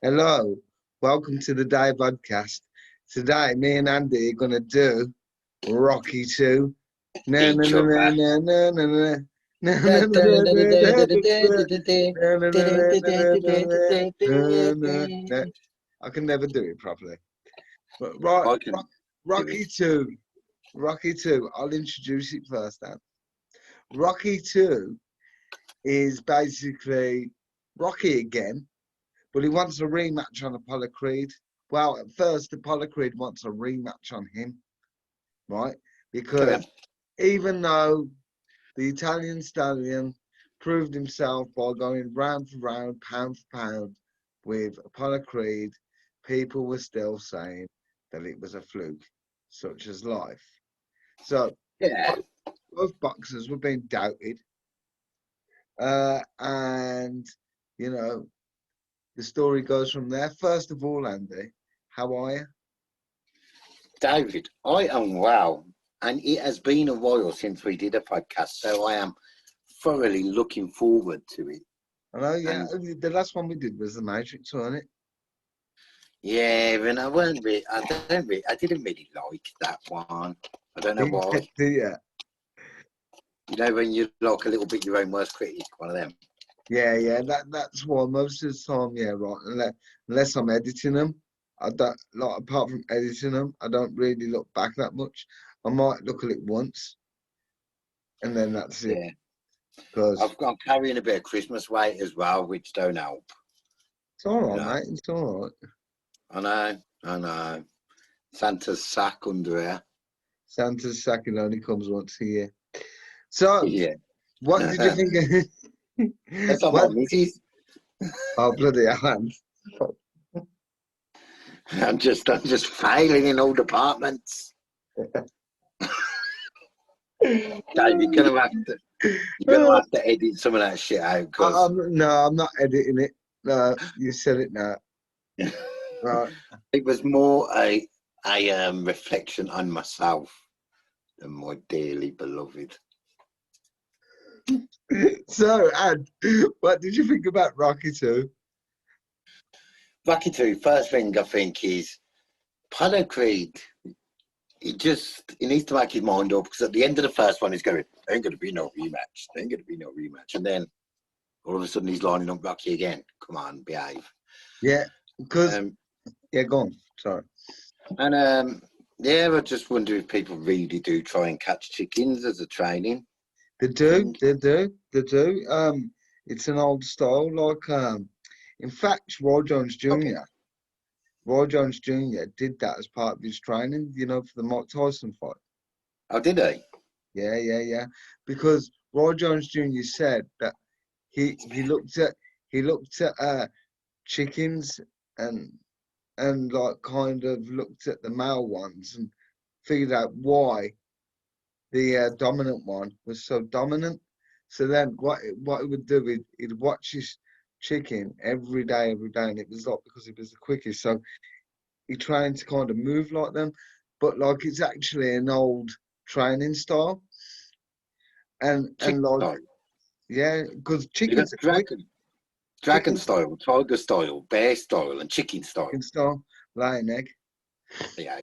Hello, welcome to the Dive Oddkast. Today, me and Andy are gonna do Rocky 2. Na na Each na na other. na na na na. Na, na, na, na, na, na, na, na, na, na. I can never do it properly. But right, I can do Rocky it. 2. Rocky 2. I'll introduce it first, Dan. Rocky 2 is basically Rocky again, but he wants a rematch on Apollo Creed. Well, at first, Apollo Creed wants a rematch on him, right? Because Correct. even though the Italian stallion proved himself by going round for round, pound for pound with Apollo Creed, people were still saying that it was a fluke, such as life. So Yeah. both boxers were being doubted, and you know the story goes from there. First of all, Andy, how are you? David, I am well. And it has been a while since we did a podcast, so I am thoroughly looking forward to it. I know, yeah. And The last one we did was the Matrix, wasn't it? yeah, and I didn't really like that one. I don't know why. Yeah, You know, when you like a little bit your own worst critic, one of them. yeah. That's why most of the time, yeah, right. Unless I'm editing them, I don't like. Apart from editing them, I don't really look back that much. I might look at it once, and then that's it. Yeah. Because I'm carrying a bit of Christmas weight as well, which don't help. it's all You right, know. mate. It's all right. I know. Santa's sack under here. Santa's second only comes once a year. So, Yeah. what did you think? That's not my What? missus. Oh, bloody hell! I'm just failing in all departments. Dave, you're gonna have to edit some of that shit out because No, I'm not editing it. No, you said it now. Right. it was more a reflection on myself and my dearly beloved. So, Ad, what did you think about Rocky 2? Rocky 2, first thing I think is Apollo Creed. He needs to make his mind up because at the end of the first one he's going, ain't gonna be no rematch. There ain't gonna be no rematch. And then all of a sudden he's lining up Rocky again. Come on, behave. Yeah, because Um, yeah, go on. Sorry. and yeah, I just wonder if people really do try and catch chickens as a training They do, thing. they do, they do. It's an old style. Like, in fact, Okay. Roy Jones Jr. did that as part of his training. You know, for the Mike Tyson fight. Oh, did he? Yeah. Because Roy Jones Jr. said that he looked at chickens and like kind of looked at the male ones and figured out why the dominant one was so dominant. So then what he would do, he'd watch his chicken every day, and it was like because it was the quickest. So he trained to kind of move like them, but like it's actually an old training style, and Chicken like style. yeah, because You got chickens are quick. dragon Chicken style, tiger style, bear style, and chicken chicken style. style, lay an egg. Yeah.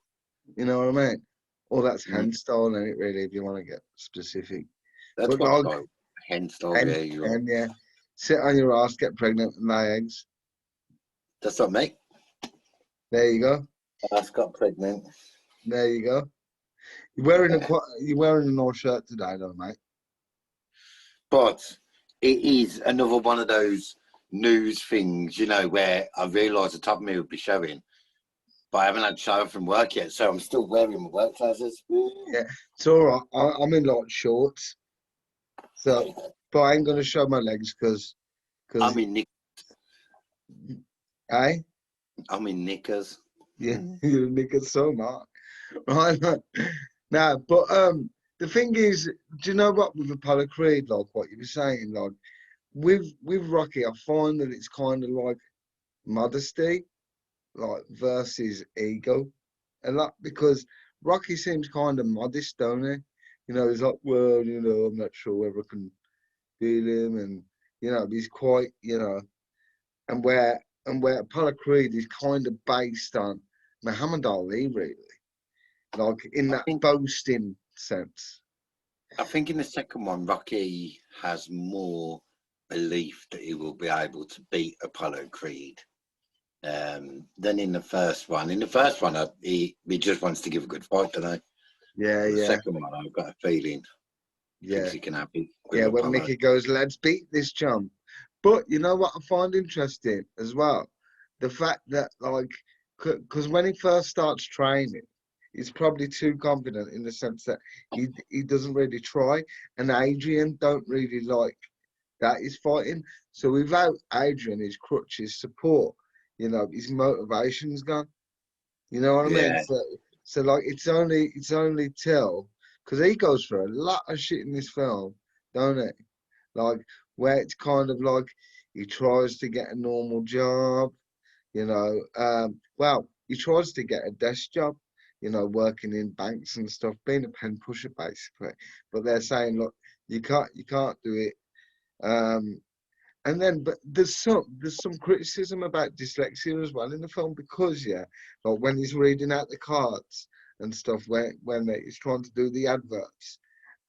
You know what I mean? Or that's Mm, hand style, and it really, if you want to get specific. that's But what like style. Hen style, yeah, you're right. and yeah, sit on your ass, get pregnant, and lay eggs. That's not me. There you go. I've got pregnant. There you go. You're wearing a nice shirt today, though, mate. But it is another one of those news things, you know, where I realised the top of me would be showing, but I haven't had a shower from work yet, so I'm still wearing my work trousers. Yeah, it's all right. I'm in like shorts, so but I ain't gonna show my legs because I'm in nick. I I'm in knickers. yeah you're naked so much, right? Now, but the thing is, do you know what with Apollo Creed, like what you were saying, like with Rocky, I find that it's kind of like modesty, like versus ego, a lot because Rocky seems kind of modest, don't he? You know, he's like, well, you know, I'm not sure whether I can beat him, and you know, he's quite, you know, and where and where Apollo Creed is kind of based on Muhammad Ali, really, like in I that think boasting sense. I think in the second one, Rocky has more belief that he will be able to beat Apollo Creed than in the first one. In the first one, he just wants to give a good fight, don't I? Yeah, The yeah, second one, I've got a feeling yeah, thinks he can have it with yeah. When Apollo. Mickey goes, "Let's beat this chump," but you know what I find interesting as well, the fact that like, because when he first starts training, he's probably too confident in the sense that he doesn't really try, and Adrian don't really like that he's fighting. So without Adrian, his crutch, his support, his motivation's gone. You know what I mean? Yeah, So like it's only till because he goes through a lot of shit in this film, don't he? Like where it's kind of like he tries to get a normal job, well, he tries to get a desk job, working in banks and stuff, being a pen pusher basically. But they're saying, look, you can't do it. Um, and then, but there's some criticism about dyslexia as well in the film because like when he's reading out the cards and stuff, when he's trying to do the adverts,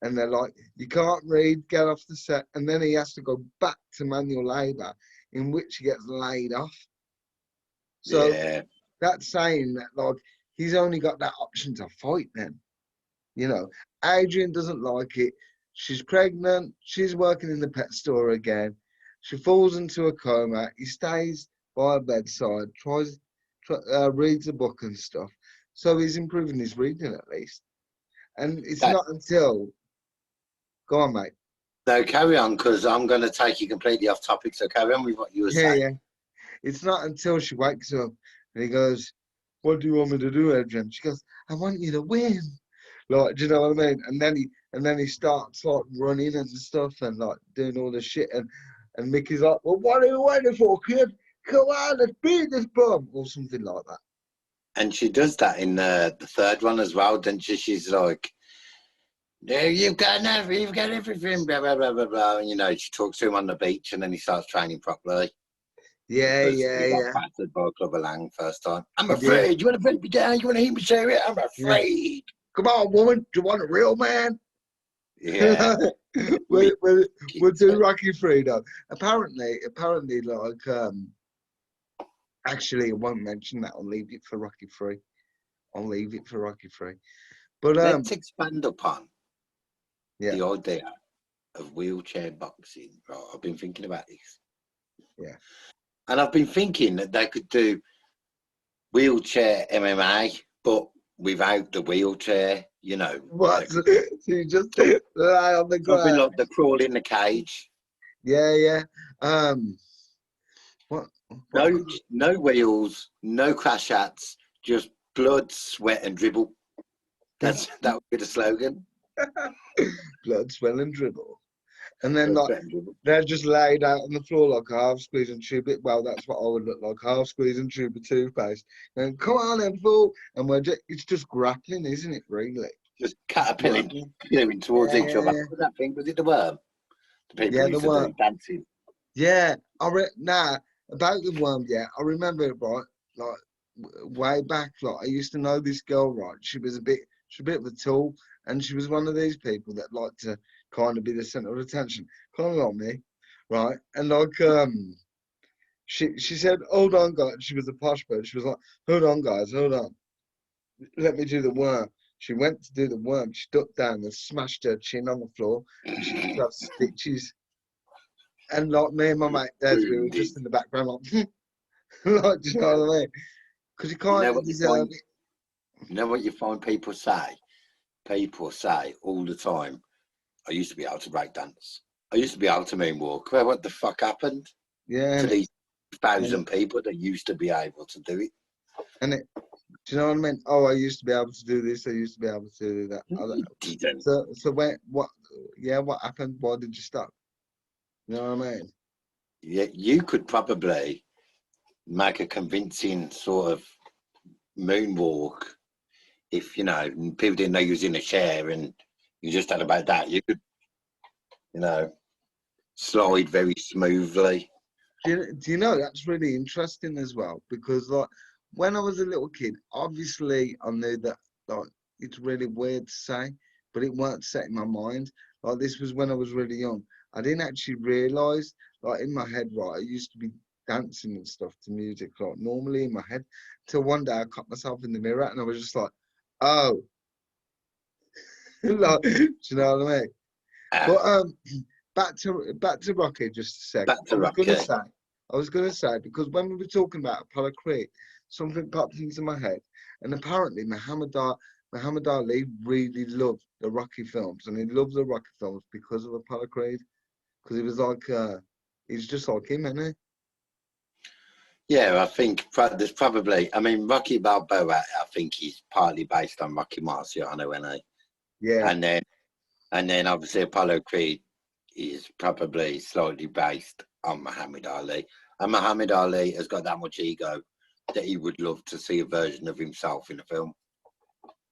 and they're like, you can't read, get off the set, and then he has to go back to manual labour, in which he gets laid off. So yeah. that's saying that like he's only got that option to fight then. You know, Adrian doesn't like it. She's pregnant. She's working in the pet store again. She falls into a coma. He stays by her bedside, reads a book and stuff. So he's improving his reading at least. And it's That, not until, go on, mate. no, carry on, because I'm going to take you completely off topic. So carry on with what you were Yeah, saying. yeah. It's not until she wakes up and he goes, "What do you want me to do, Adrian?" She goes, "I want you to win." Like, do you know what I mean? And then he starts like running and stuff and like doing all the shit and Mickey's like, "Well, what are you waiting for, kid? Come on, let's beat this bum," or something like that. And she does that in the third one as well, doesn't she? She's like, "Yeah, you've got everything, blah, blah, blah, blah, blah." And, she talks to him on the beach and then he starts training properly Yeah, because yeah, he got yeah, battered by Clubber Lang first time. I'm he did. afraid. You want to put me down? You want to hear me say it? I'm Yeah. afraid. Come on, woman. Do you want a real man? Yeah. we'll do Rocky 3 though. Apparently, like actually, I won't mention that. I'll leave it for Rocky 3. I'll leave it for Rocky 3. But Let's expand upon yeah, the idea of wheelchair boxing. Right, I've been thinking about this. yeah. And I've been thinking that they could do wheelchair MMA, but without the wheelchair, What? So you just lie on the something ground? like the crawl in the cage. Yeah, yeah. What? What No, could you? no wheels, no crash hats, just blood, sweat, and dribble. That would be the slogan. Blood, swell, and dribble. And then Blood, like sweat, and dribble. they're just laid out on the floor like a half squeezing tube. Well, that's what I would look like, half squeezing tube of toothpaste. And come on, then, fool. And it's just grappling, isn't it? Really? Just caterpilling, Grappling. towards Yeah, each yeah, other. yeah. What was that thing? Was it the worm? The people Yeah, the used to do worm. dancing. Yeah, about the worm. Yeah, I remember it right. Like way back, like I used to know this girl. Right, she's a bit of a tool, and she was one of these people that like to kind of be the center of attention, kind of like me, right? And like she said, "Hold on, guys." She was a posh bird. She was like, "Hold on, guys, hold on. Let me do the worm." She went to do the worm. She ducked down and smashed her chin on the floor, and she used to have stitches. And like me and my mate Des, we were Wounded. just in the background, like, like, do you know what I mean? Because you You kind know of what you deserve find? it. You know what you find people say? People say all the time, "I used to be able to break dance. I used to be able to moonwalk." Well, what the fuck happened Yeah, to and it, these and, 1,000 people that used to be able to do it? and it, do you know what I mean? Oh, I used to be able to do this. I used to be able to do that. I don't You know. didn't. So what? Yeah, what happened? Why did you stop? You know what I mean? Yeah, you could probably make a convincing sort of moonwalk if, people didn't know you was in a chair and you just had about that. You could, slide very smoothly. do you know that's really interesting as well? Because like when I was a little kid, obviously I knew that like it's really weird to say, but it weren't set in my mind. Like this was when I was really young. I didn't actually realise, like in my head, right, I used to be dancing and stuff to music, like normally in my head, till one day I caught myself in the mirror and I was just like, oh, like, do you know what I mean? Ah, But back to Rocky just a sec. back to Rocky. I was gonna say because when we were talking about Apollo Creed, something popped into my head, and apparently Muhammad Ali really loved the Rocky films, and he loved the Rocky films because of Apollo Creed, because he was like he's just like him, isn't he? Yeah, I think there's probably. I mean, Rocky Balboa. I think he's partly based on Rocky Marciano, isn't he? Yeah, And then obviously Apollo Creed is probably slightly based on Muhammad Ali. And Muhammad Ali has got that much ego that he would love to see a version of himself in a film.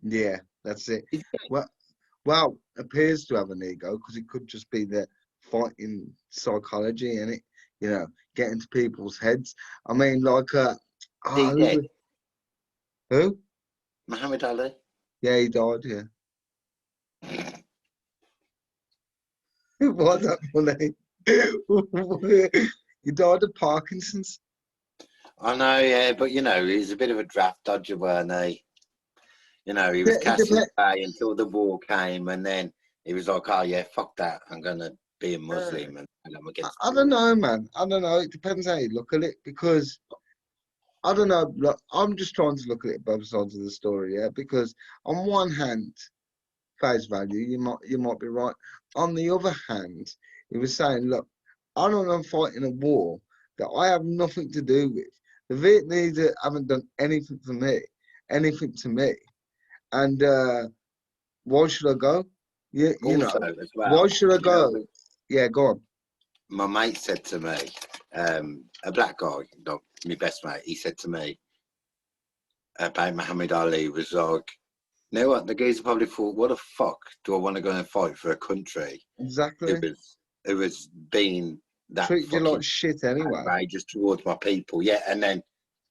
yeah, that's it. Well, well, appears to have an ego because it could just be the fighting psychology and it, you know, getting to people's heads. I mean, like, He who? dead? Who? Muhammad Ali? Yeah, he died. Yeah, why that funny? He died of Parkinson's. I know, yeah, but he's a bit of a draft dodger, weren't he? He was It casting depends. away until the war came, and then he was like, "Oh yeah, fuck that! I'm gonna be a Muslim, and I'm against I the don't war." know, man. I don't know. It depends how you look at it because I don't know. Look, I'm just trying to look at it both sides of the story, yeah. Because on one hand, face value, you might be right. On the other hand, he was saying, look, I don't know, I'm fighting a war that I have nothing to do with. The Vietnamese haven't done anything for me, anything to me, and why should I go? You Also, know, as why well, should I go? Yeah, go on. my mate said to me, a black guy, not my best mate, he said to me about Muhammad Ali, was like, you know what, the geezer probably thought, what the fuck do I want to go and fight for a country Exactly. who was being that Treat you like fucking shit anyway. outrageous towards my people? Yeah, and then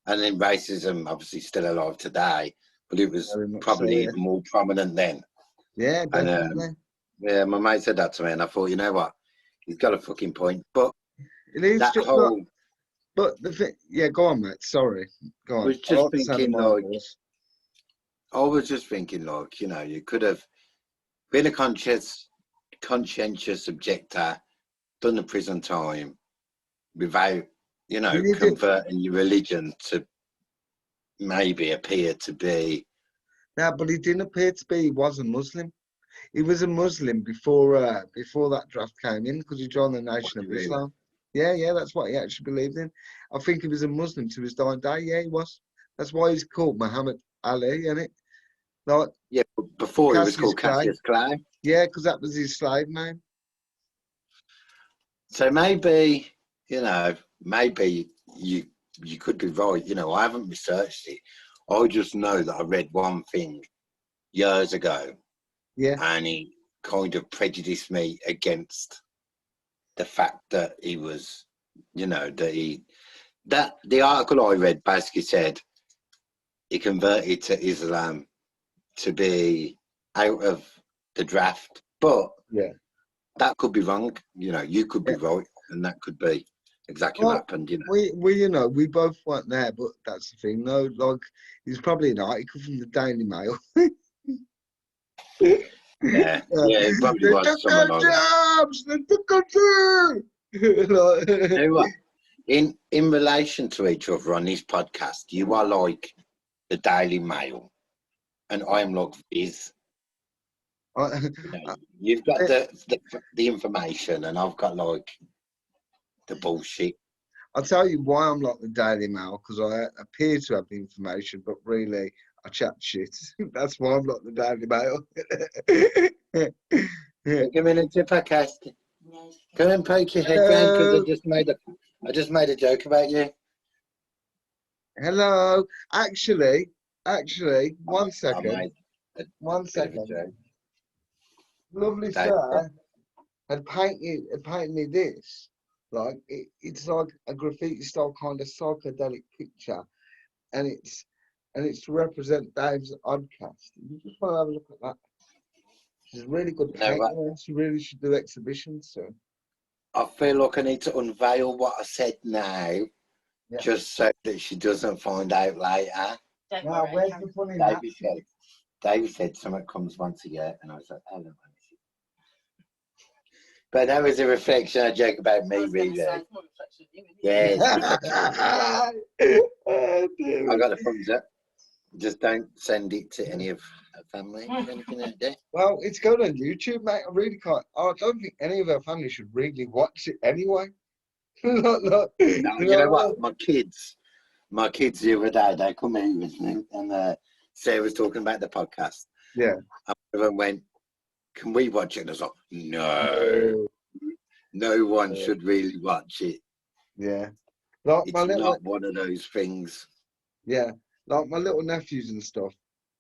racism obviously still alive today, but it was Very much so, probably yeah. even more prominent then. Yeah, And definitely. yeah, my mate said that to me, and I thought, you know what, he's got a fucking point. But It is that just look, whole, but the thing, yeah, go on, mate. Sorry, go I on. was I just like the sound of thinking, my own like, voice. you could have been a conscientious objector, done the prison time without, You need it converting your religion to maybe appear to be. now, but he didn't appear to be. He was a Muslim. He was a Muslim before that draft came in because he joined the Was Nation he of really? Islam. Yeah, yeah, that's what he actually believed in. I think he was a Muslim to his dying day. Yeah, he was. That's why he's called Muhammad Ali, isn't it? Like Yeah, but before he was Cassius called Clay. Cassius Clay. Yeah, because that was his slave name. So maybe you could be right. I haven't researched it. I just know that I read one thing years ago, Yeah, and it kind of prejudiced me against the fact that he was, that the article I read basically said he converted to Islam to be out of the draft, but yeah, that could be wrong. You could be yeah. right, and that could be exactly what Well, happened. we both weren't there, but that's the thing. No, like, it's probably an article from the Daily Mail. Yeah, yeah, it probably They was took someone our like that. jobs. They took our food. You know what? In relation to each other on this podcast, you are like the Daily Mail, and I'm like Viz. You've got the information, and I've got like the bullshit. I'll tell you why I'm like the Daily Mail, because I appear to have the information, but really I chat shit. That's why I'm like the Daily Mail. Give me the podcast. Come and poke your head round because Hello. I just made a joke about you. Hello. Actually, one I second. made a One bit of a second. joke. Lovely Dave, sir had painted me this. Like it's like a graffiti style kind of psychedelic picture, and it's to represent Dave's Oddcast. You just want to have a look at that. She's a really good You know what? painter. She really should do exhibitions soon. I feel like I need to unveil what I said now, Yeah. just so that she doesn't find out later. Don't Now, worry. where's the fun in that? David said something comes once a year, and I was like, I don't know. But that was a reflection, a joke about me, really. It's more reflection of you, isn't it? Yeah, it's a reflection. Oh, dear. I got a thumbs up. Just don't send it to any of her family or anything out there. Well, it's going on YouTube, mate. I really can't. I don't think any of our family should really watch it anyway. No, you know what? My kids the other day, they come in with me, and Sarah was talking about the podcast. Yeah. And everyone went, can we watch it? And I was like, no one should really watch it. Yeah. Like It's my little, not one of those things. yeah, like my little nephews and stuff.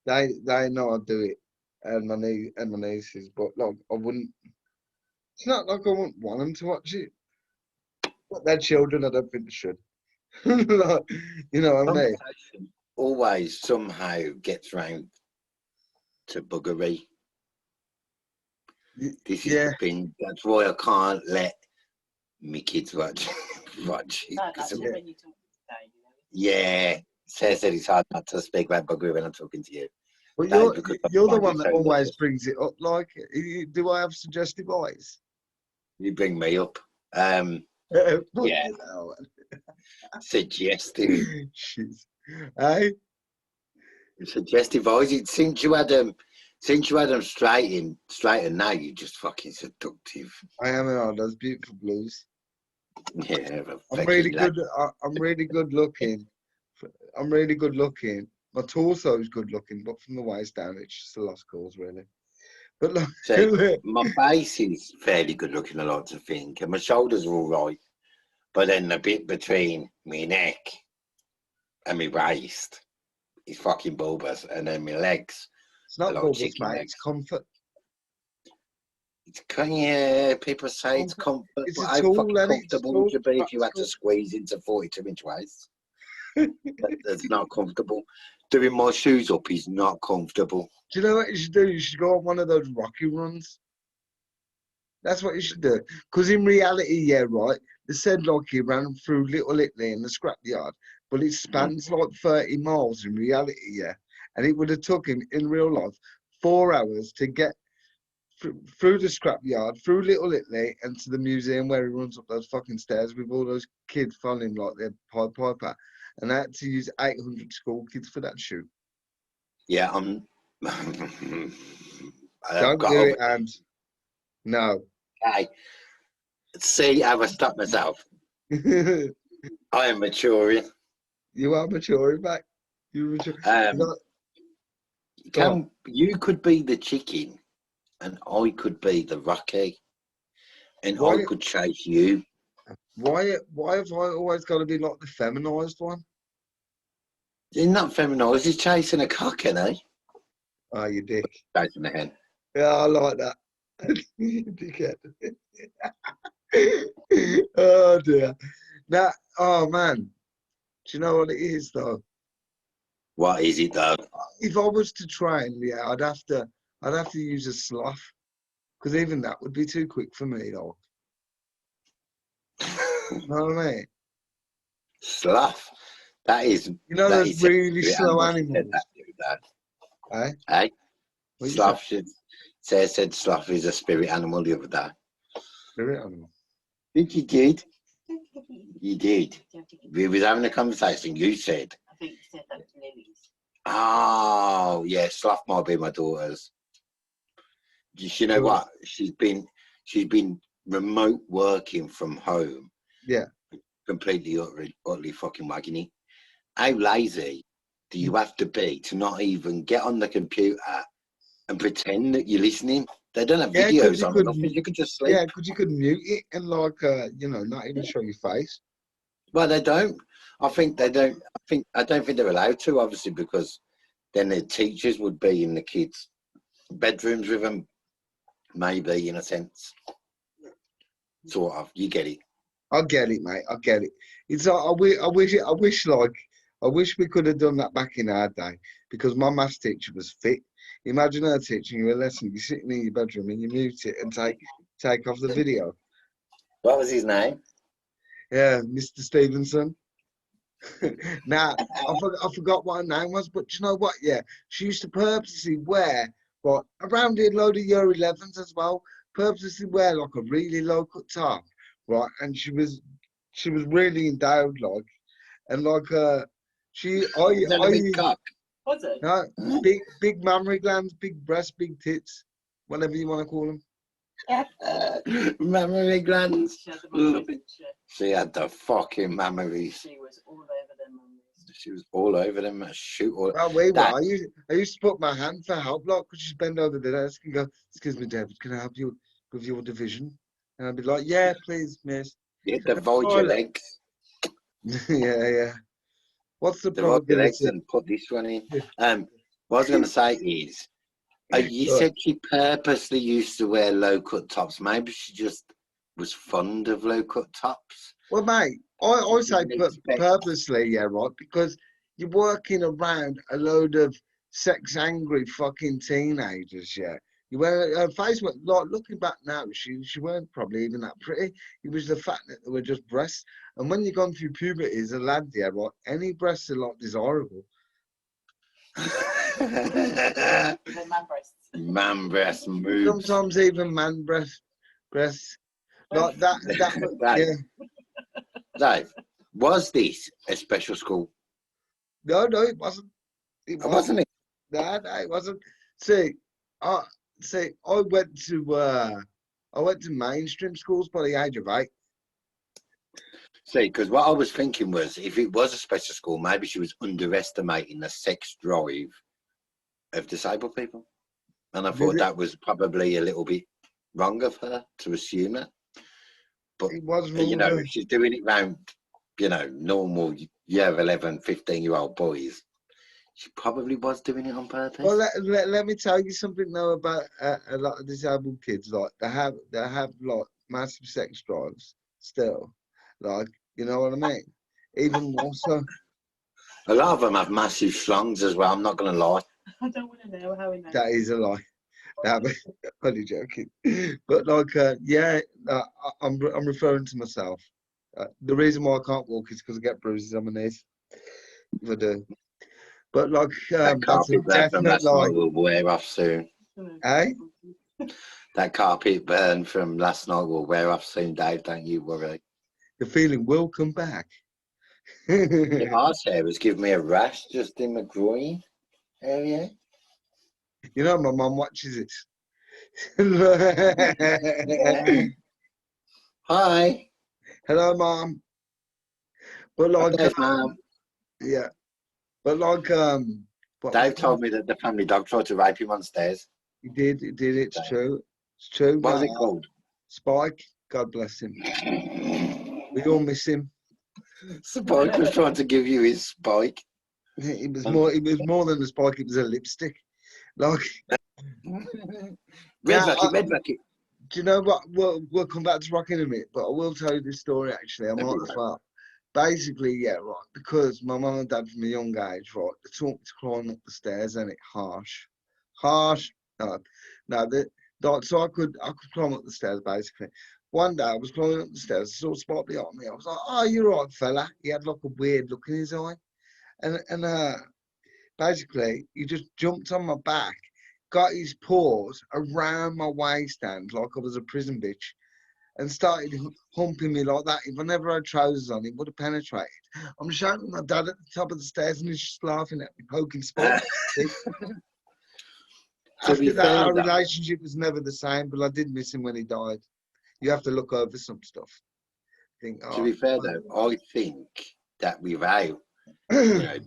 They know I do it, and my nieces. But like, I wouldn't. It's not like I wouldn't want them to watch it. But they're children. I don't think they should. Like, you know what I mean? Conversation always somehow gets round to buggery. This is the thing. That's why I can't let my kids watch it. No, that's Of- when you talk today, you know. yeah, Sarah said it's hard not to speak about buggery when I'm talking to you. But That is because you're the I'm one that so always nervous. brings it up. Like, do I have suggestive eyes? You bring me up. Yeah. Suggestive. Shit. Hey? Suggestive voice. Since you had them straightened, now you're just fucking seductive. I am in all those beautiful blues. Yeah, I'm really good. I'm really good looking. I'm really good looking. My torso is good looking, but from the waist down, it's just a lost cause, really. But look, So my face is fairly good looking, I like to think, and my shoulders are all right. But then the bit between my neck and my waist is fucking bulbous, and then my legs. it's not I like bulbous, chicken mate. legs. It's comfort. Yeah, people say it's comfort, It's but a how tool, fucking and it's comfortable would you be if you had to practical. squeeze into 42-inch waist? That's not comfortable. Doing my shoes up is not comfortable. Do you know what you should do? You should go on one of those rocky runs. That's what you should do. Because in reality, yeah, right, they said like he ran through Little Italy in the scrapyard, but it spans like 30 miles in reality, yeah. And it would have took him, in real life, 4 hours to get through the scrapyard, through Little Italy, and to the museum where he runs up those fucking stairs with all those kids following like their Pied Piper. And they had to use 800 school kids for that shoot. Yeah, I'm. Don't do it, and no. Okay. See how I stop myself. I am maturing. You are maturing, mate. You're maturing. You could be the chicken, and I could be the Rocky, and I could chase you. Why have I always got to be like the feminized one? He's not feminized. He's chasing a cock, isn't he? Oh, you dick. Chasing a hen. Yeah, I like that. You dickhead. Oh dear. Now, oh man, do you know what it is though? What is it though? If I was to train, yeah, I'd have to use a sloth, because even that would be too quick for me, though. You know what I mean? Sloth. That is. You know that those is really slow animals. Hey? What you Sloth should. Sarah said sloth is a spirit animal the other day. Spirit animal. I think you did. You did. We was having a conversation. You said. I think you said that to Lily's. Oh, yeah. Sloth might be my daughter's. You know what? She's been remote working from home. Yeah. Completely, utterly fucking wagging it. How lazy do you have to be to not even get on the computer and pretend that you're listening? They don't have videos on it. You could just sleep. Yeah, because you could mute it and like, not even show your face. Well, they don't. I think they don't. I don't think they're allowed to, obviously, because then the teachers would be in the kids' bedrooms with them. Maybe, in a sense. Sort of. You get it. I get it, mate. I get it. It's I wish we could have done that back in our day because my maths teacher was fit. Imagine her teaching you a lesson. You're sitting in your bedroom and you mute it and take off the video. What was his name? Yeah, Mr. Stevenson. Now, I forgot what her name was, but you know what? Yeah, she used to purposely wear, what, around here, load of year 11s as well, purposely wear like a really low cut top, right? And she was really endowed, like, and like, Was that a big cock? Was it? no, big mammary glands, big breasts, big tits, whatever you want to call them. Mammary glands. She had the mummy picture. She had the fucking mammaries. She was all over them mummies. She was all over them. Shoot all. Oh, wait, That- I used to put my hand for help, like, could you bend over the desk and go, excuse me, David, can I help you with your division? And I'd be like, yeah, please, miss. You divide your legs. Yeah. What's the Divide your legs probability? and put this one in. What I was going to say is, you said she purposely used to wear low cut tops. Maybe she just was fond of low cut tops. Well, mate, I say Didn't expect- purposely, yeah, right, because you're working around a load of sex-angry fucking teenagers, yeah. You wear her face, like, looking back now, she weren't probably even that pretty. It was the fact that they were just breasts. And when you've gone through puberty as a lad, yeah, right, any breasts are like desirable. They're man breasts. Man breast moves. Sometimes even man breasts. Like that Dave, yeah. Dave, was this a special school? No, it wasn't. It Or wasn't it? No, it wasn't. See, I went to mainstream schools by the age of 8. See, because what I was thinking was, if it was a special school, maybe she was underestimating the sex drive of disabled people. And I thought that was probably a little bit wrong of her to assume that. But, It was wrong. you know, if she's doing it round, you know, normal year 11, 15-year-old boys, she probably was doing it on purpose. Well, let me tell you something though about a lot of disabled kids. Like they have like massive sex drives still. Like, you know what I mean? Even more so. A lot of them have massive schlongs as well, I'm not going to lie. I don't want to know how he knows. That is a lie. I'm only joking. But like, I'm referring to myself. The reason why I can't walk is because I get bruises on my knees. If I do. But like, That that's a carpet burn from definite last lie. night will wear off soon. Eh? That carpet burn from last night will wear off soon, Dave, don't you worry. The feeling will come back. The arse hair was giving me a rash just in my groin area. You know, my mum watches it. Hi. Hello, Mum. But like, Yes, Mum. yeah. But like, Dave told me that the family dog tried to rape him on stairs. He did. It's true. It's true. What was it called? Spike. God bless him. We all miss him. Spike was trying to give you his spike. It was more. It was more than a spike. It was a lipstick. Like, Red bucket. do you know what? We'll come back to Rock in a minute, but I will tell you this story. Actually, I might as well. Basically, yeah, right. Because my mum and dad from a young age, right, they taught me to climb up the stairs, and it harsh. So I could climb up the stairs basically. One day I was climbing up the stairs, I saw a spot behind me. I was like, "Oh, you're right, fella." He had like a weird look in his eye, and basically he just jumped on my back, got his paws around my waistband like I was a prison bitch, and started humping me like that. If I never had trousers on, it would have penetrated. I'm shouting at my dad at the top of the stairs, and he's just laughing at me, poking sport. After that, our relationship was never the same, but I did miss him when he died. You have to look over some stuff. To be fair though, I think that without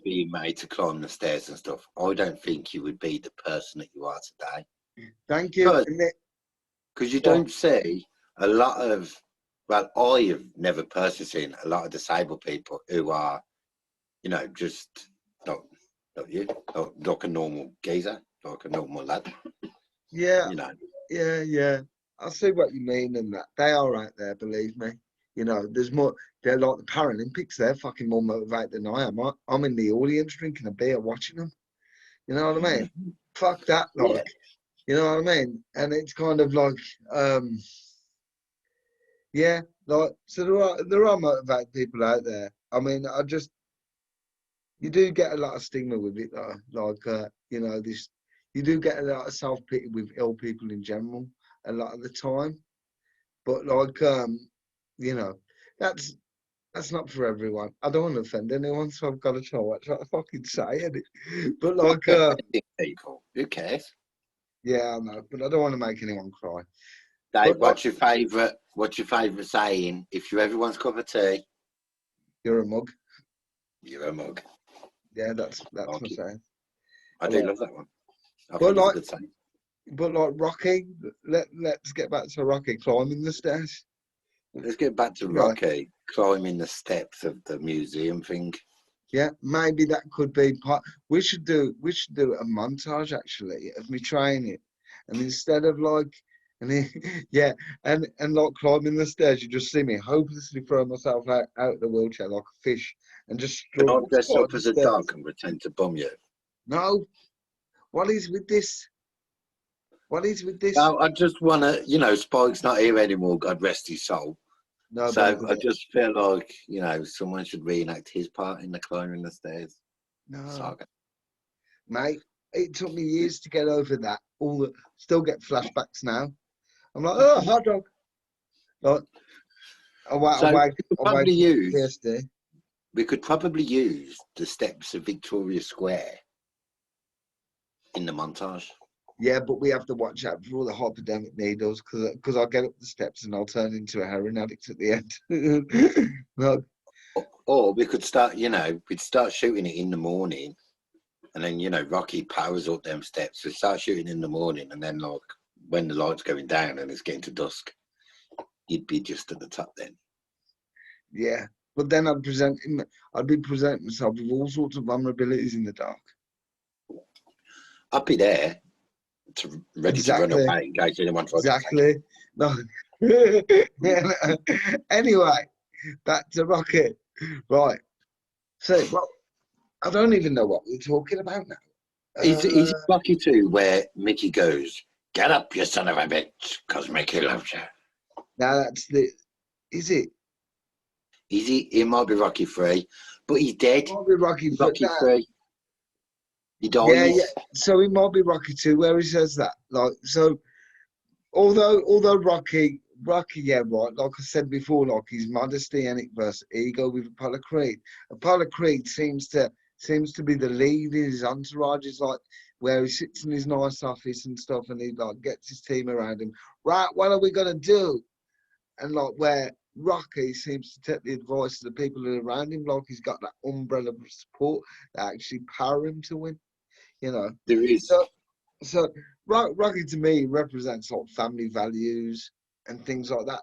being made to climb the stairs and stuff, I don't think you would be the person that you are today. Thank you. Because you don't see a lot of, well, I have never personally seen a lot of disabled people who are, just not you, like a normal geezer, like a normal lad. Yeah. Yeah. I see what you mean in that. They are out there, believe me. You know, there's more. They're like the Paralympics. They're fucking more motivated than I am. I'm in the audience drinking a beer, watching them. You know what I mean? Fuck that, Yeah. like. You know what I mean? And it's kind of like, yeah, like so there are motivated people out there. I mean, you do get a lot of stigma with it though. Like, you know, you do get a lot of self pity with ill people in general a lot of the time. But like, you know, that's not for everyone. I don't want to offend anyone, so I've got to try what I fucking say. But like, People, who cares? yeah, I know, but I don't want to make anyone cry. Dave, But like, what's your favourite saying? If you're everyone's cup of tea, you're a mug. you're a mug. Yeah, that's I my like it. saying. I do love that one. I But think it's a like, good saying. but like Rocky, let's get back to Rocky climbing the stairs. Let's get back to You know, Rocky climbing the steps of the museum thing. yeah, maybe that could be part. We should do a montage actually of me training, and instead of like, and then, yeah, and like climbing the stairs, you just see me hopelessly throw myself out the wheelchair like a fish and just Can I struggle to dress climb up the as a stairs. dog and pretend to bum you? No, what is with this? What is with this? Well, I just want to, Spike's not here anymore, God rest his soul. Nobody So I does it. just feel like, someone should reenact his part in the climbing the stairs No. saga. Mate, it took me years to get over that. Still get flashbacks now. I'm like, oh, hot dog. Like, So away from PSD. we could probably use the steps of Victoria Square in the montage. Yeah, but we have to watch out for all the hypodermic needles because I'll get up the steps and I'll turn into a heroin addict at the end. No, Or we could start, we'd start shooting it in the morning, and then, Rocky powers up them steps. We start shooting in the morning, and then, like, when the light's going down and it's getting to dusk, you'd be just at the top then. yeah, but then I'd be presenting myself with all sorts of vulnerabilities in the dark. I'd be there, ready to run away in case anyone tries to take it. Exactly. No. Anyway, back to Rocket. Right. So, well, I don't even know what we're talking about now. Is it Rocky 2 where Mickey goes, "Get up, you son of a bitch, because Mickey loves you"? Now is it? It might be Rocky 3, but he's dead. It might be Rocky, Rocky 3. He dies. Yeah, yeah. So it might be Rocky 2 where he says that. Like, so although Rocky, yeah, right. Like I said before, like his modesty and it versus ego with Apollo Creed. Apollo Creed seems to be the lead in his entourage. It's like where he sits in his nice office and stuff, and he like gets his team around him. Right, what are we gonna do? And like where Rocky seems to take the advice of the people that are around him, like he's got that umbrella of support that actually power him to win. You know, There is. So Rocky to me represents like family values and things like that.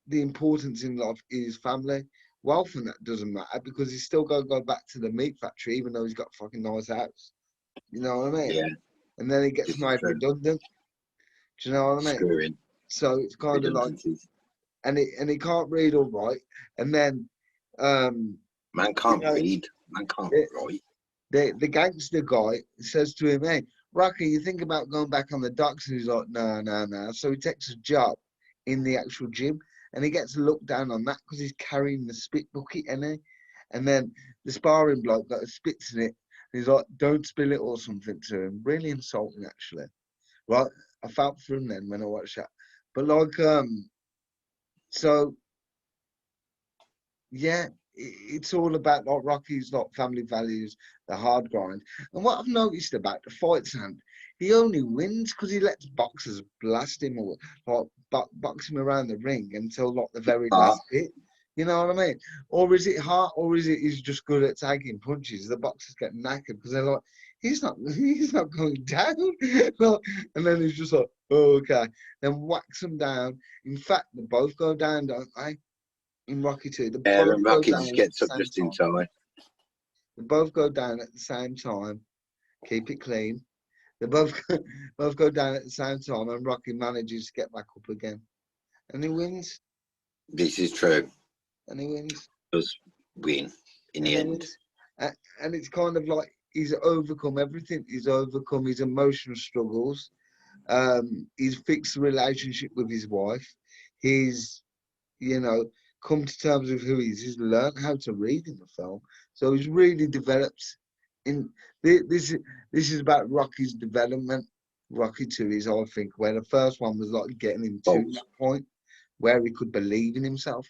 The importance in life is family. Wealth and that doesn't matter because he's still got to go back to the meat factory even though he's got a fucking nice house. You know what I mean? Yeah. And then he gets made redundant. Do you know what I mean? Screwing. So it's kind of like, and he can't read or write. And then, man can't read. Man can't write. The gangster guy says to him, "Hey, Rocky, you think about going back on the docks?" And he's like, "No, no, no." So he takes a job in the actual gym, and he gets looked down on that because he's carrying the spit bucket, and then the sparring bloke got spits in it. And he's like, "Don't spill it" or something to him. Really insulting, actually. Right? I felt for him then when I watched that. But like, so yeah, it's all about like Rocky's like family values, the hard grind. And what I've noticed about the fights, and he only wins because he lets boxers blast him or like box him around the ring until like the very last bit. You know what I mean? Or is it heart? Or is it he's just good at tagging punches? The boxers get knackered because they're like, he's not going down. And then he's just like, oh, okay. Then whacks them down. In fact, they both go down, don't they? In Rocky 2, and Rocky just gets up just in time. They both go down at the same time. Keep it clean. They both go down at the same time, and Rocky manages to get back up again, and he wins. This is true. and he wins. Does win in the And he end. wins. And it's kind of like he's overcome everything. He's overcome his emotional struggles. He's fixed the relationship with his wife. He's, you know, come to terms with who he is. He's learned how to read in the film. So he's really developed. In this is about Rocky's development. Rocky 2 is, I think, where the first one was like getting him to that point where he could believe in himself.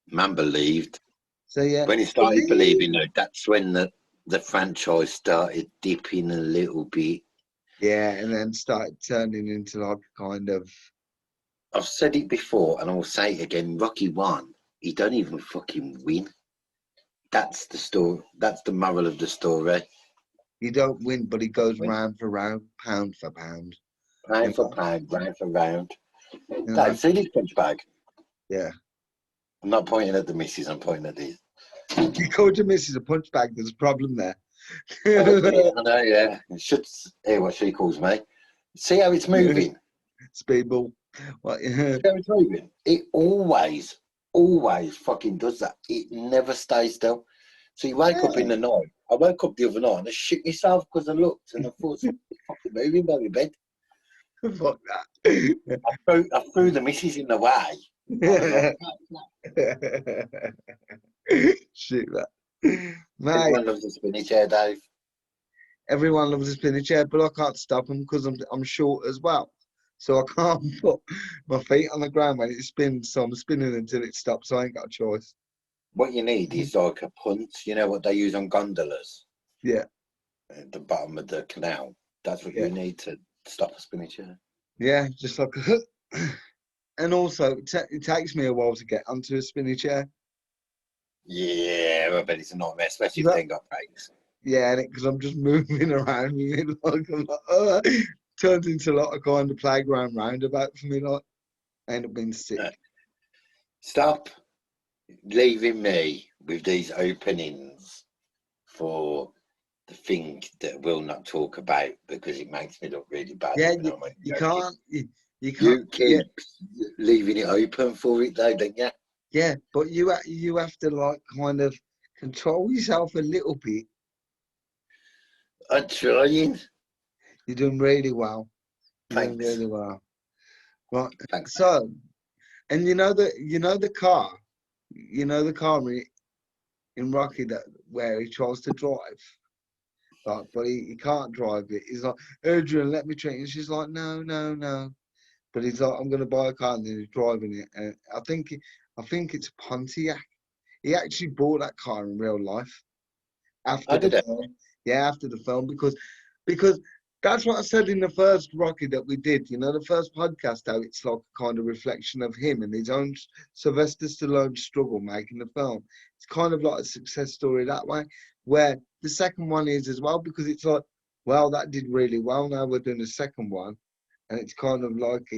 Man believed. So yeah, When he started believing, though, that's when the franchise started dipping a little bit. yeah, and then started turning into like kind of. I've said it before, and I'll say it again. Rocky 1, he don't even fucking win. That's the story. That's the moral of the story. He don't win, but he goes round for round, pound for pound. Round for pound, round for round. You know? Dave, see this punch bag? Yeah. I'm not pointing at the missus, I'm pointing at these. You called your missus a punch bag, there's a problem there. Oh, dear, I know, yeah. You should hear what she calls me. See how it's moving? Speedball. What? See how it's moving? It always fucking does that. It never stays still. So you wake up in the night. I woke up the other night and I shit myself because I looked and I thought something fucking moving by my bed. Fuck that. I threw the missus in the way. Shit that. Mate, Everyone loves a spinny chair, Dave. everyone loves a spinning chair, but I can't stop them because I'm short as well. So I can't put my feet on the ground when it spins. So I'm spinning until it stops. So I ain't got a choice. What you need is like a punt. You know what they use on gondolas? Yeah. At the bottom of the canal. That's what Yeah. you need to stop a spinny chair. Yeah, just like a and also it takes me a while to get onto a spinning chair. Yeah, I bet it's a nightmare, especially if they ain't got brakes. Yeah, because I'm just moving around with it, like I'm like, turns into like a kind of playground roundabout for me. Like, I end up being sick. Stop leaving me with these openings for the thing that we'll not talk about because it makes me look really bad. Yeah, you can't. You can't. You keep leaving it open for it, though, don't you? Yeah, but you have to like kind of control yourself a little bit. I'm trying. You're doing really well. You're Thanks. doing really well. Right. Thanks. So, and you know the car in Rocky that where he tries to drive, like, but he can't drive it. He's like, Adrian, let me try. And she's like, no, no, no. But he's like, I'm gonna buy a car, and then he's driving it. And I think it's Pontiac. He actually bought that car in real life after the film. Yeah, after the film, because that's what I said in the first Rocky that we did. You know, the first podcast, how it's like a kind of reflection of him and his own Sylvester Stallone struggle making the film. It's kind of like a success story that way, where the second one is as well, because it's like, well, that did really well. Now we're doing the second one, and it's kind of like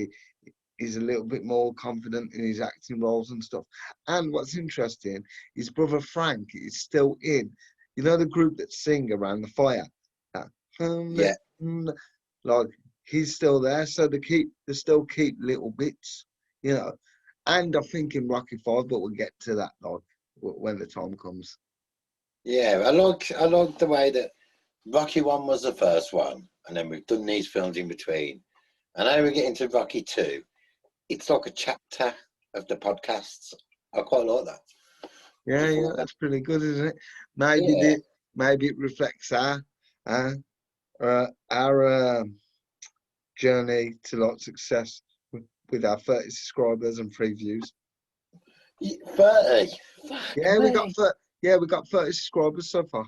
he's a little bit more confident in his acting roles and stuff. And what's interesting, his brother Frank is still in. You know the group that sing around the fire? Yeah. Like, he's still there, so they still keep little bits, you know. And I think in Rocky 5, but we'll get to that like when the time comes. Yeah, I like the way that Rocky 1 was the first one, and then we've done these films in between. And now we're getting to Rocky 2. It's like a chapter of the podcasts. I quite like that. Yeah, that's pretty good, isn't it? Maybe it reflects our journey to like success with our 30 subscribers and 3 views. 30. Yeah, we got 30 subscribers so far.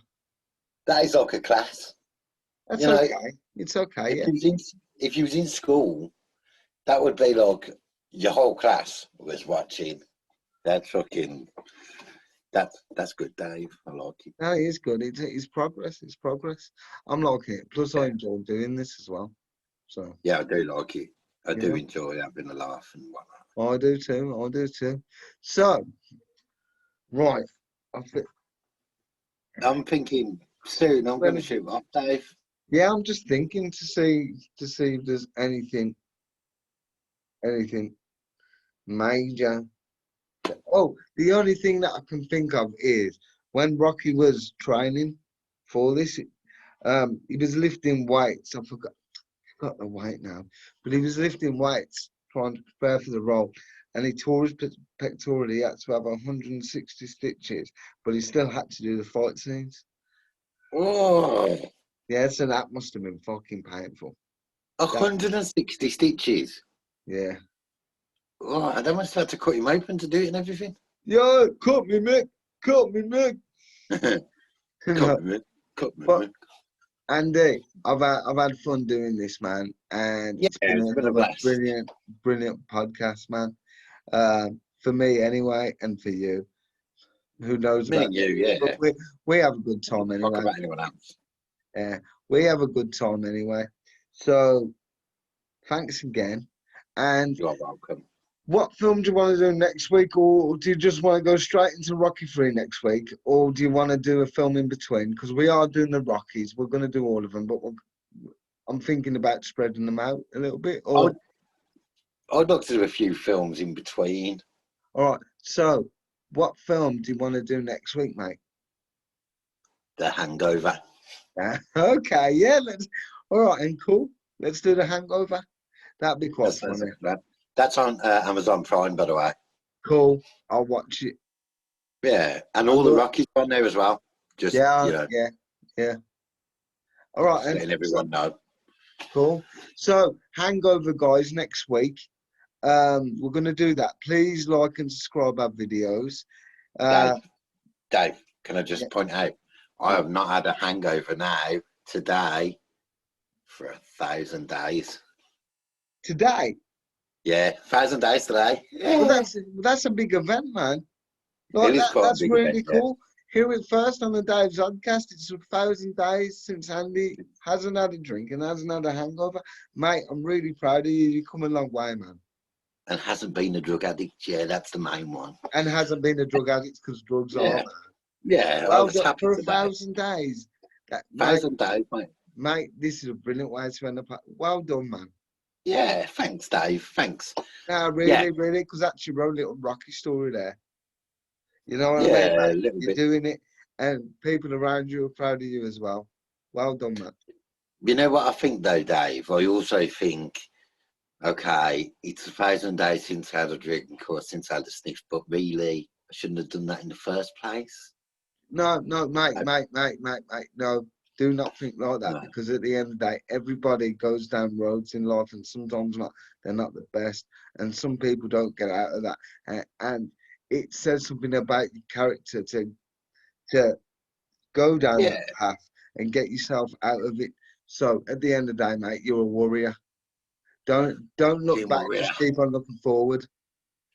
That is like a class. That's okay. It's okay. If you was in school, that would be like your whole class was watching. That's fucking. That's good, Dave. I like it. No, it is good. It's progress. It's progress. I'm liking it. Plus, I enjoy doing this as well. So yeah, I do like it. I do enjoy having a laugh and whatnot. I do too. So, right. I'm thinking soon. I'm going to shoot off, Dave. Yeah, I'm just thinking to see if there's anything major Oh, the only thing that I can think of is when Rocky was training for this, he was lifting weights. I forgot the weight now, but he was lifting weights trying to prepare for the role, and he tore his pectoral. He had to have 160 stitches, but he still had to do the fight scenes. Oh, Yeah, so that must have been fucking painful. 160 stitches. Yeah. Oh, they must have had to cut him open to do it and everything. Yeah, cut me, Mick. Cut me, Mick. Cut me, cut me. But Andy, I've had fun doing this, man, and Yeah, it's been it's been a another blast. brilliant podcast, man. For me anyway, and for you. Who knows Me about and you, you? yeah. But we have a good time Talk anyway. about anyone else. Yeah, we have a good time anyway. So thanks again. And You are welcome. what film do you want to do next week, or do you just want to go straight into Rocky 3 next week, or do you want to do a film in between? Because we are doing the Rockies, we're going to do all of them, but I'm thinking about spreading them out a little bit. Or I'd like to do a few films in between. all right. So, what film do you want to do next week, mate? The Hangover. Yeah. Okay. Yeah. Let's. All right. And cool. Let's do the Hangover. That'd be quite funny. That's on Amazon Prime, by the way. Cool. I'll watch it. Yeah, and all the Rockies on there as well. Just Yeah. Yeah. All right. just letting everyone know. Cool. So, Hangover, guys, next week. We're going to do that. Please like and subscribe our videos. Dave, can I just point out, I have not had a hangover now today for 1,000 days. Today? Yeah, 1,000 days today. Yeah. Well, that's a big event, man. Like, It is quite that's a big really event, cool. Hear it first on the Dave's Oddkast. It's 1,000 days since Andy hasn't had a drink and hasn't had a hangover. Mate, I'm really proud of you. You've come a long way, man. And hasn't been a drug addict. Yeah, that's the main one. And hasn't been a drug addict because drugs are, man. Yeah, I Well was done happy for today. 1,000 days. 1,000 days, mate. Mate, this is a brilliant way to end up. Well done, man. Yeah, thanks, Dave. Thanks. No, really, because that's your own little Rocky story there. You know what I mean? Yeah, a Mate? little You're bit. doing it, and people around you are proud of you as well. Well done, man. You know what I think, though, Dave? I also think, okay, it's 1,000 days since I had a drink, of course, since I had a sniff, but really, I shouldn't have done that in the first place. No, mate, no. Do not think like that, because at the end of the day, everybody goes down roads in life, and sometimes they're not the best, and some people don't get out of that. And it says something about your character to go down that path and get yourself out of it. So at the end of the day, mate, you're a warrior. Don't look back. Just keep on looking forward.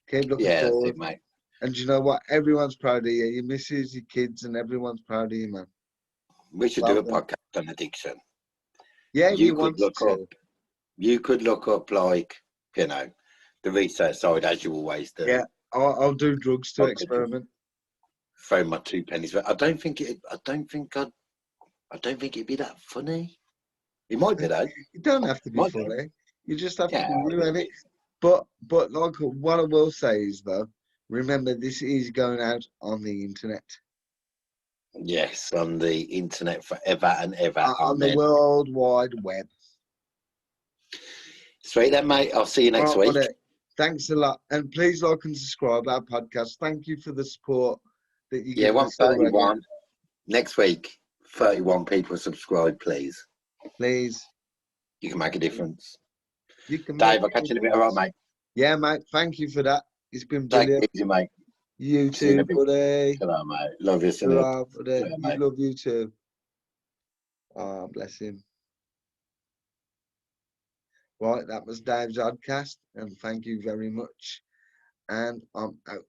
Keep looking forward. That's it, mate. And you know what? Everyone's proud of you. Your missus, your kids, and everyone's proud of you, man. We should do a podcast on addiction. Yeah, you could look up, like, you know, the research side, as you always do. Yeah, I'll do drugs to experiment. Throw my 2 pennies, but I don't think it'd be that funny. It might be though. You don't have to be funny. You just have to be you in it. But like what I will say is though, remember this is going out on the internet. Yes, on the internet forever and ever. On the World Wide Web. Sweet then, mate. I'll see you next week. Buddy. Thanks a lot. And please like and subscribe our podcast. Thank you for the support that you give us. 131. Next week, 31 people subscribe, please. Please. You can make a difference. You can Dave, I'll catch you in a bit. All right, mate. Yeah, mate. Thank you for that. It's been brilliant. Take it easy, mate. You too, buddy. Hello, mate. Love you, Hello, buddy. You love you too. Oh, bless him. Right, that was Dave's Oddkast, and thank you very much. And I'm out.